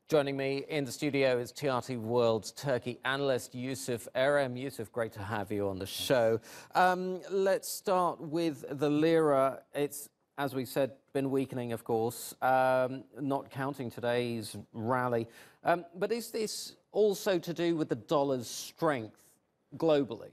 Joining me in the studio is TRT World Turkey analyst Yusuf Erim. Yusuf, great to have you on the show. Let's start with the lira. It's, as we said, been weakening, of course, not counting today's rally. But is this also to do with the dollar's strength globally?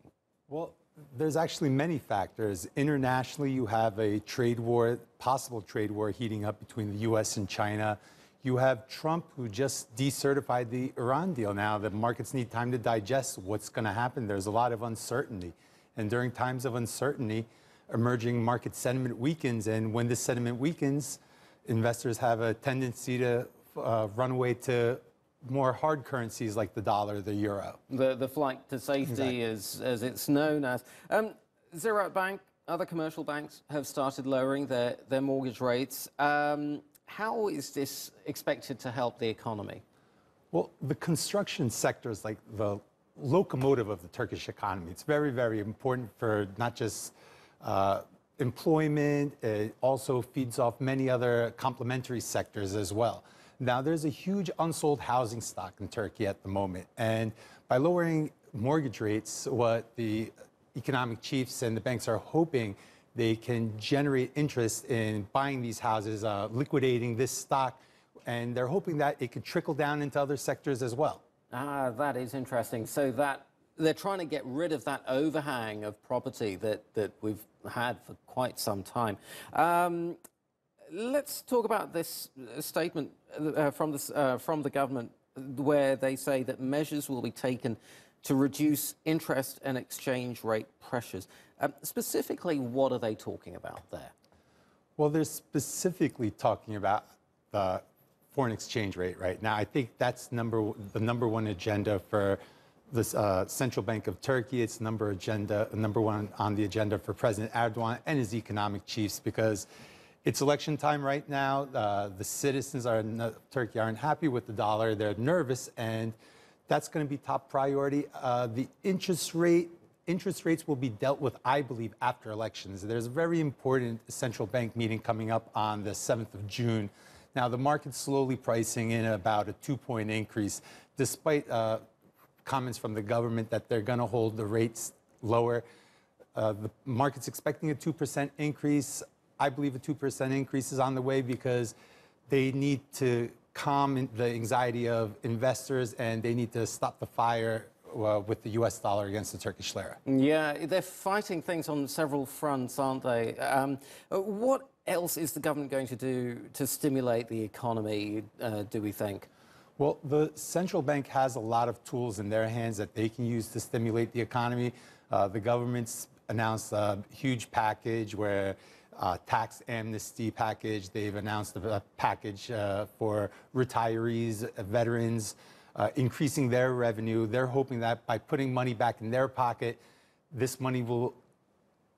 Well, there's actually many factors. Internationally, you have a trade war, possible trade war heating up between the U.S. and China. You have Trump, who just decertified the Iran deal. Now, the markets need time to digest what's going to happen. There's a lot of uncertainty. And during times of uncertainty, emerging market sentiment weakens. And when this sentiment weakens, investors have a tendency to run away to more hard currencies like the dollar, the euro. The flight to safety, exactly, as it's known as. Ziraat Bank, other commercial banks have started lowering their mortgage rates. How is this expected to help the economy? Well, the construction sector is like the locomotive of the Turkish economy. It's very, very important for not just employment. It also feeds off many other complementary sectors as well. Now, there's a huge unsold housing stock in Turkey at the moment. And by lowering mortgage rates, what the economic chiefs and the banks are hoping, they can generate interest in buying these houses, liquidating this stock, and they're hoping that it could trickle down into other sectors as well. Ah, that is interesting. So that they're trying to get rid of that overhang of property that we've had for quite some time. Let's talk about this statement from the government, where they say that measures will be taken to reduce interest and exchange rate pressures. Specifically, what are they talking about there? Well, they're specifically talking about the foreign exchange rate right now. I think that's the number one agenda for the Central Bank of Turkey. It's number one on the agenda for President Erdogan and his economic chiefs, because it's election time right now. The citizens of Turkey aren't happy with the dollar. They're nervous, and that's going to be top priority. The interest rates will be dealt with, I believe, after elections. There's a very important central bank meeting coming up on the 7th of June. Now, the market's slowly pricing in about a 2-point increase, despite comments from the government that they're going to hold the rates lower. The market's expecting a 2% increase. I believe a 2% increase is on the way, because they need to calm the anxiety of investors, and they need to stop the fire with the U.S. dollar against the Turkish lira. Yeah, they're fighting things on several fronts, aren't they? What else is the government going to do to stimulate the economy, do we think? Well, the central bank has a lot of tools in their hands that they can use to stimulate the economy. The government's announced a huge package where tax amnesty package. They've announced a package for retirees, veterans, increasing their revenue. They're hoping that by putting money back in their pocket, this money will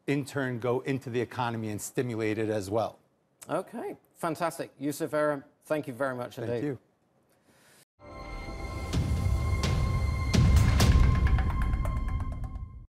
in turn go into the economy and stimulate it as well. Okay, fantastic. Yusuf Erim, thank you very much indeed. Thank you.